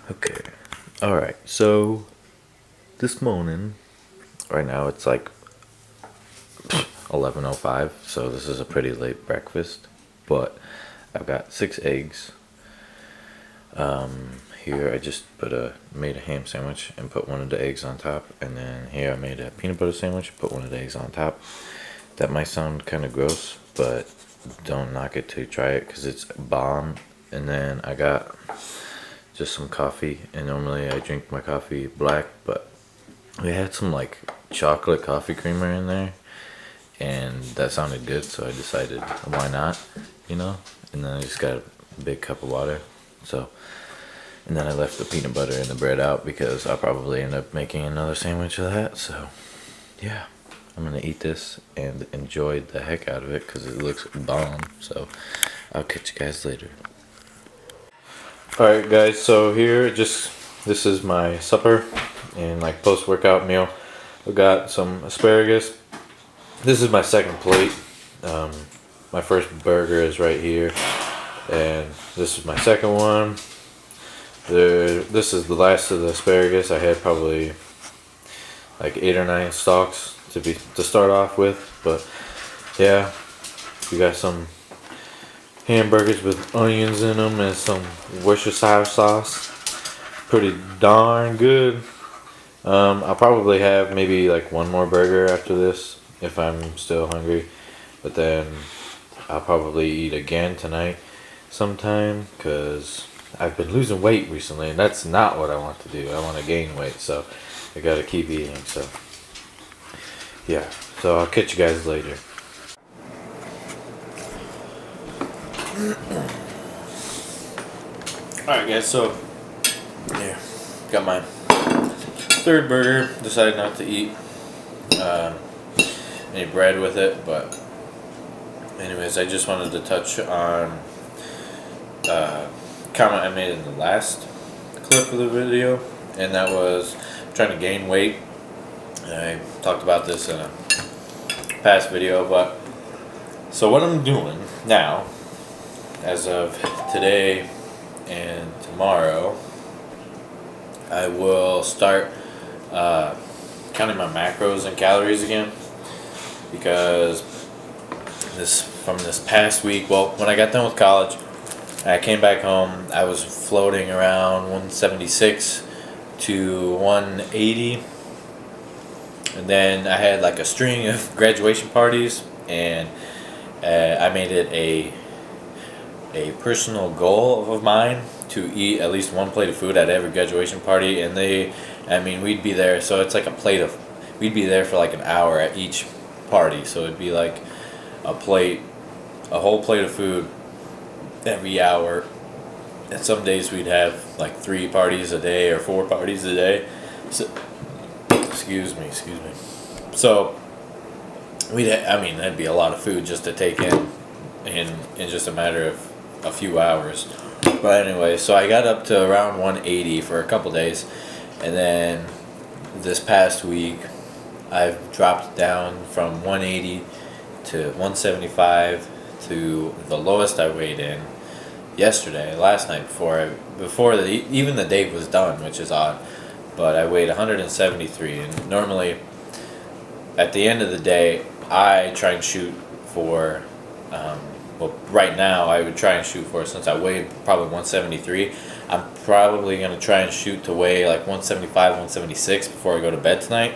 Okay. Alright, so this morning, right now it's like 11:05, so this is a pretty late breakfast. But I've got 6 eggs. Here I just made a ham sandwich and put one of the eggs on top, and then here I made a peanut butter sandwich, put one of the eggs on top. That might sound kind of gross, but don't knock it till you try it because it's bomb. And then I got just some coffee, and normally I drink my coffee black, but we had some like chocolate coffee creamer in there, and that sounded good, so I decided why not, you know. And then I just got a big cup of water, so. And then I left the peanut butter and the bread out because I'll probably end up making another sandwich of that. So yeah, I'm gonna eat this and enjoy the heck out of it because it looks bomb. So I'll catch you guys later. Alright guys, so this is my supper and like post-workout meal. I got some asparagus. This is my second plate. My first burger is right here, and this is my second one. This is the last of the asparagus. I had probably like 8 or 9 stalks to start off with, but yeah, we got some hamburgers with onions in them and some Worcestershire sauce. Pretty darn good. I'll probably have maybe like one more burger after this if I'm still hungry, but then I'll probably eat again tonight sometime because I've been losing weight recently, and that's not what I want to do. I want to gain weight, so I gotta keep eating. So yeah, so I'll catch you guys later. Alright guys, so yeah, got my third burger. Decided not to eat any bread with it, but anyways, I just wanted to touch on comment I made in the last clip of the video, and that was trying to gain weight. I talked about this in a past video, but so what I'm doing now, as of today and tomorrow, I will start counting my macros and calories again, because from this past week, well, when I got done with college, I came back home, I was floating around 176 to 180, and then I had like a string of graduation parties, and I made it a personal goal of mine to eat at least one plate of food at every graduation party. And we'd be there, so it's like we'd be there for like an hour at each party, so it'd be like a whole plate of food every hour. And some days we'd have like 3 parties a day or 4 parties a day. So excuse me. So that'd be a lot of food just to take in just a matter of a few hours. But anyway, so I got up to around 180 for a couple days, and then this past week I've dropped down from 180 to 175 to the lowest I weighed in last night even the day was done, which is odd. But I weighed 173, and normally at the end of the day I try and shoot for right now I would try and shoot for, since I weighed probably 173, I'm probably going to try and shoot to weigh like 175, 176 before I go to bed tonight.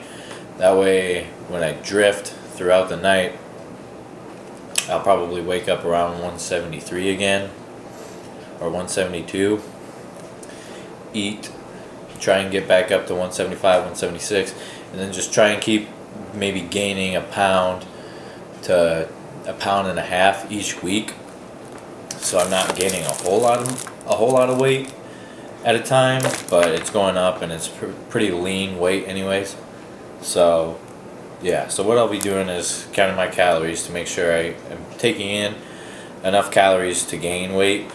That way when I drift throughout the night, I'll probably wake up around 173 again, or 172, eat, try and get back up to 175, 176, and then just try and keep maybe gaining a pound to a pound and a half each week, so I'm not gaining a whole lot of weight at a time, but it's going up, and it's pretty lean weight anyways. So yeah, so what I'll be doing is counting my calories to make sure I am taking in enough calories to gain weight.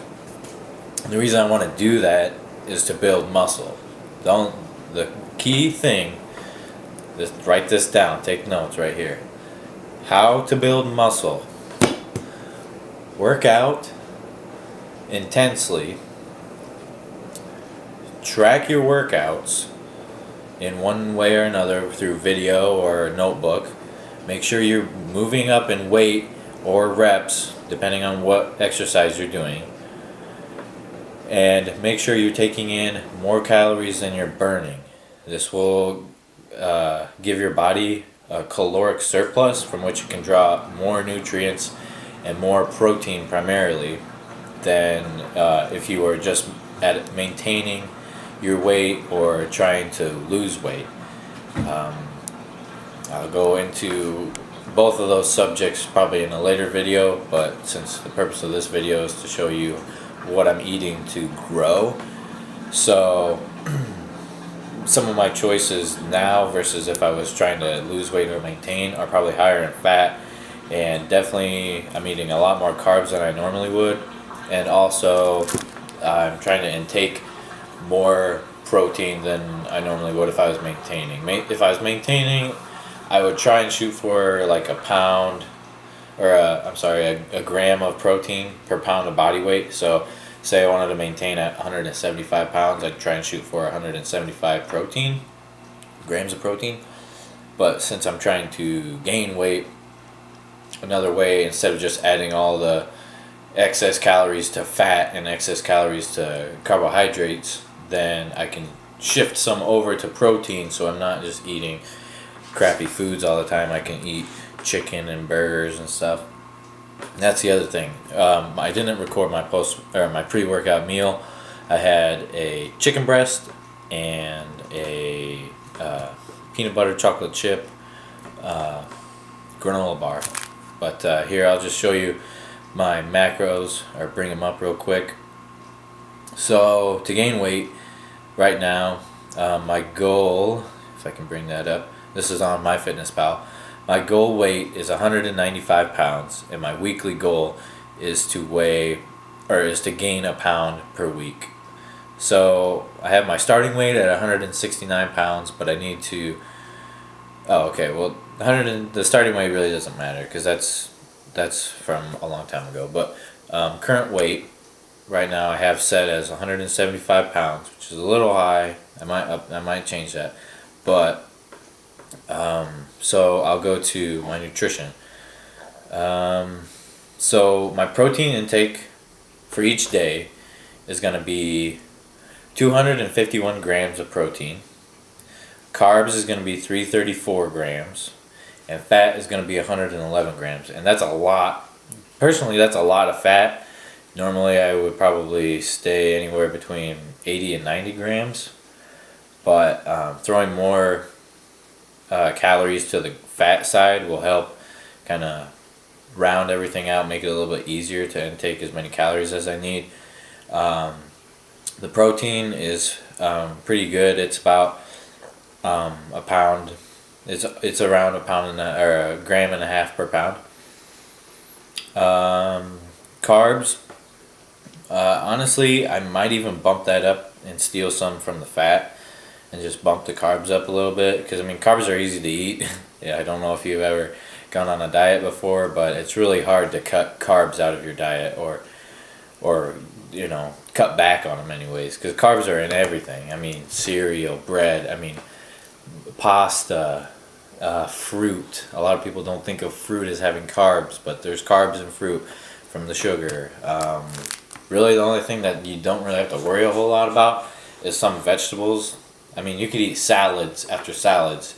And the reason I want to do that is to build muscle. The key thing, write this down, take notes right here. How to build muscle: work out intensely, track your workouts in one way or another through video or notebook. Make sure you're moving up in weight or reps depending on what exercise you're doing. And make sure you're taking in more calories than you're burning. This will give your body a caloric surplus from which you can draw more nutrients and more protein primarily than if you were just at maintaining your weight or trying to lose weight. I'll go into both of those subjects probably in a later video, but since the purpose of this video is to show you what I'm eating to grow, so some of my choices now versus if I was trying to lose weight or maintain are probably higher in fat, and definitely I'm eating a lot more carbs than I normally would, and also I'm trying to intake more protein than I normally would if I was maintaining. If I was maintaining, I would try and shoot for like a pound, or a gram of protein per pound of body weight. So say I wanted to maintain at 175 pounds, I'd try and shoot for 175 grams of protein. But since I'm trying to gain weight another way, instead of just adding all the excess calories to fat and excess calories to carbohydrates, then I can shift some over to protein, so I'm not just eating crappy foods all the time. I can eat chicken and burgers and stuff. And that's the other thing. I didn't record my my pre-workout meal. I had a chicken breast and a peanut butter chocolate chip granola bar. But here I'll just show you my macros, or bring them up real quick. So to gain weight right now, my goal, if I can bring that up, this is on MyFitnessPal. My goal weight is 195 pounds, and my weekly goal is to gain a pound per week. So I have my starting weight at 169 pounds, but I need to. Oh, okay. Well, the starting weight really doesn't matter because that's from a long time ago. But current weight right now I have set as 175 pounds, which is a little high. I might change that, but. So I'll go to my nutrition. So my protein intake for each day is going to be 251 grams of protein. Carbs is going to be 334 grams. And fat is going to be 111 grams. And that's a lot. Personally, that's a lot of fat. Normally I would probably stay anywhere between 80 and 90 grams. But throwing more calories to the fat side will help kind of round everything out, make it a little bit easier to intake as many calories as I need. The protein is pretty good. It's about a pound. It's around a pound or a gram and a half per pound. Carbs, honestly, I might even bump that up and steal some from the fat and just bump the carbs up a little bit, because I mean carbs are easy to eat. Yeah, I don't know if you've ever gone on a diet before, but it's really hard to cut carbs out of your diet, or cut back on them anyways, because carbs are in everything. I mean cereal, bread, I mean pasta, fruit. A lot of people don't think of fruit as having carbs, but there's carbs in fruit from the sugar. Really the only thing that you don't really have to worry a whole lot about is some vegetables. I mean, you could eat salads after salads.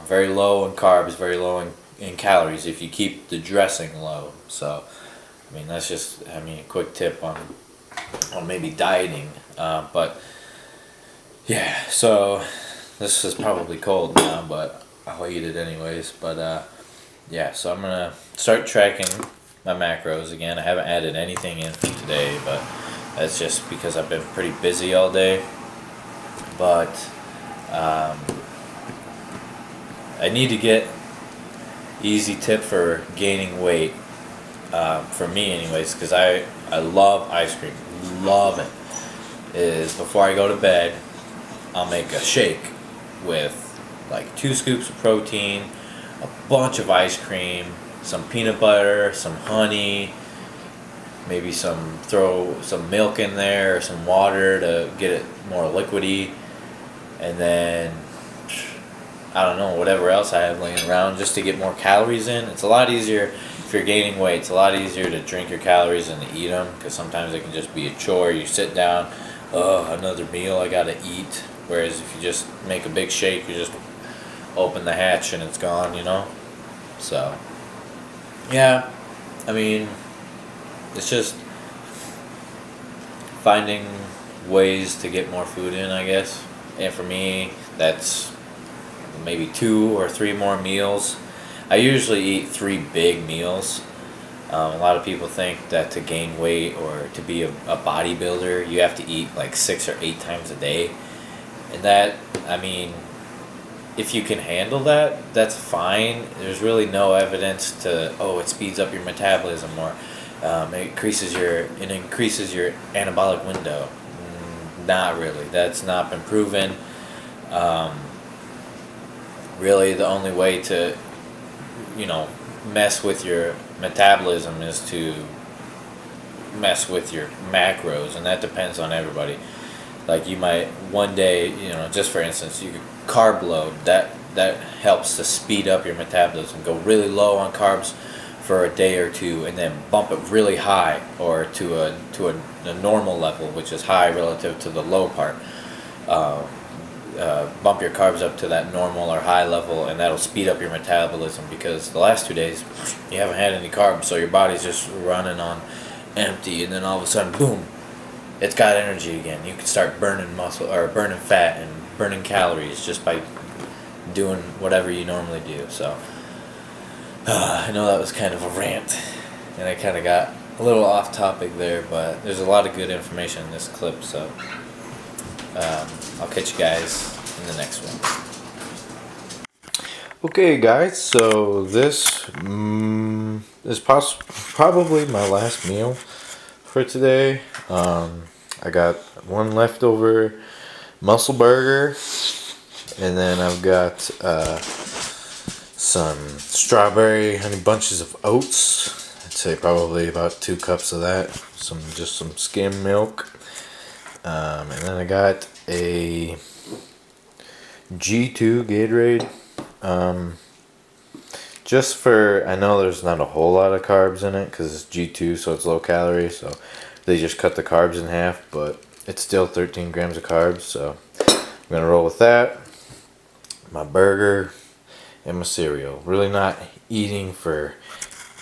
Very low in carbs, very low in calories if you keep the dressing low. So, I mean, that's just, a quick tip on maybe dieting. But, yeah, so this is probably cold now, but I'll eat it anyways. But, yeah, so I'm going to start tracking my macros again. I haven't added anything in for today, but that's just because I've been pretty busy all day. But I need to get easy tip for gaining weight, for me anyways, because I love ice cream, love it, is before I go to bed I'll make a shake with like 2 scoops of protein, a bunch of ice cream, some peanut butter, some honey, maybe throw some milk in there or some water to get it more liquidy, and then I don't know, whatever else I have laying around just to get more calories in. It's a lot easier if you're gaining weight. It's a lot easier to drink your calories than to eat them, because sometimes it can just be a chore. You sit down, oh, another meal I gotta eat. Whereas if you just make a big shake, you just open the hatch and it's gone, you know? So, yeah, I mean, it's just finding ways to get more food in, I guess. And for me, that's maybe 2 or 3 more meals. I usually eat 3 big meals. A lot of people think that to gain weight or to be a bodybuilder, you have to eat like 6 or 8 times a day. And that, I mean, if you can handle that, that's fine. There's really no evidence to, oh, it speeds up your metabolism, or it increases your anabolic window. Not really. That's not been proven. Really, the only way to, mess with your metabolism is to mess with your macros, and that depends on everybody. Like, you might one day, just for instance, you could carb load. That helps to speed up your metabolism. Go really low on carbs for a day or two, and then bump it really high, or to a normal level, which is high relative to the low part. Bump your carbs up to that normal or high level, and that'll speed up your metabolism, because the last 2 days you haven't had any carbs, so your body's just running on empty, and then all of a sudden, boom, it's got energy again. You can start burning muscle or burning fat and burning calories just by doing whatever you normally do. So I know that was kind of a rant, and I kind of got a little off topic there, but there's a lot of good information in this clip, so I'll catch you guys in the next one. Okay, guys, so this is probably my last meal for today. I got one leftover muscle burger, and then I've got some strawberry honey bunches of oats. I'd say probably about 2 cups of that. Just some skim milk. And then I got a G2 Gatorade. I know there's not a whole lot of carbs in it because it's G2, so it's low calorie. So they just cut the carbs in half, but it's still 13 grams of carbs. So I'm gonna roll with that. My burger and my cereal. Really not eating for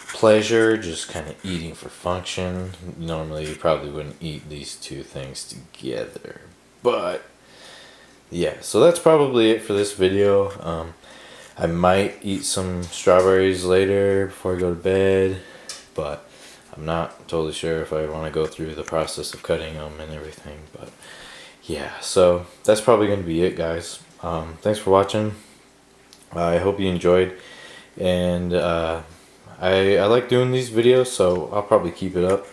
pleasure, just kind of eating for function. Normally you probably wouldn't eat these 2 things together, but yeah, so that's probably it for this video. I might eat some strawberries later before I go to bed, but I'm not totally sure if I want to go through the process of cutting them and everything. But yeah, so that's probably going to be it, guys. Thanks for watching. I hope you enjoyed, and I like doing these videos, so I'll probably keep it up.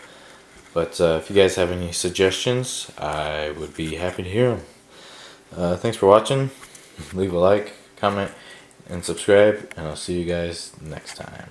But if you guys have any suggestions, I would be happy to hear them. Thanks for watching. Leave a like, comment, and subscribe, and I'll see you guys next time.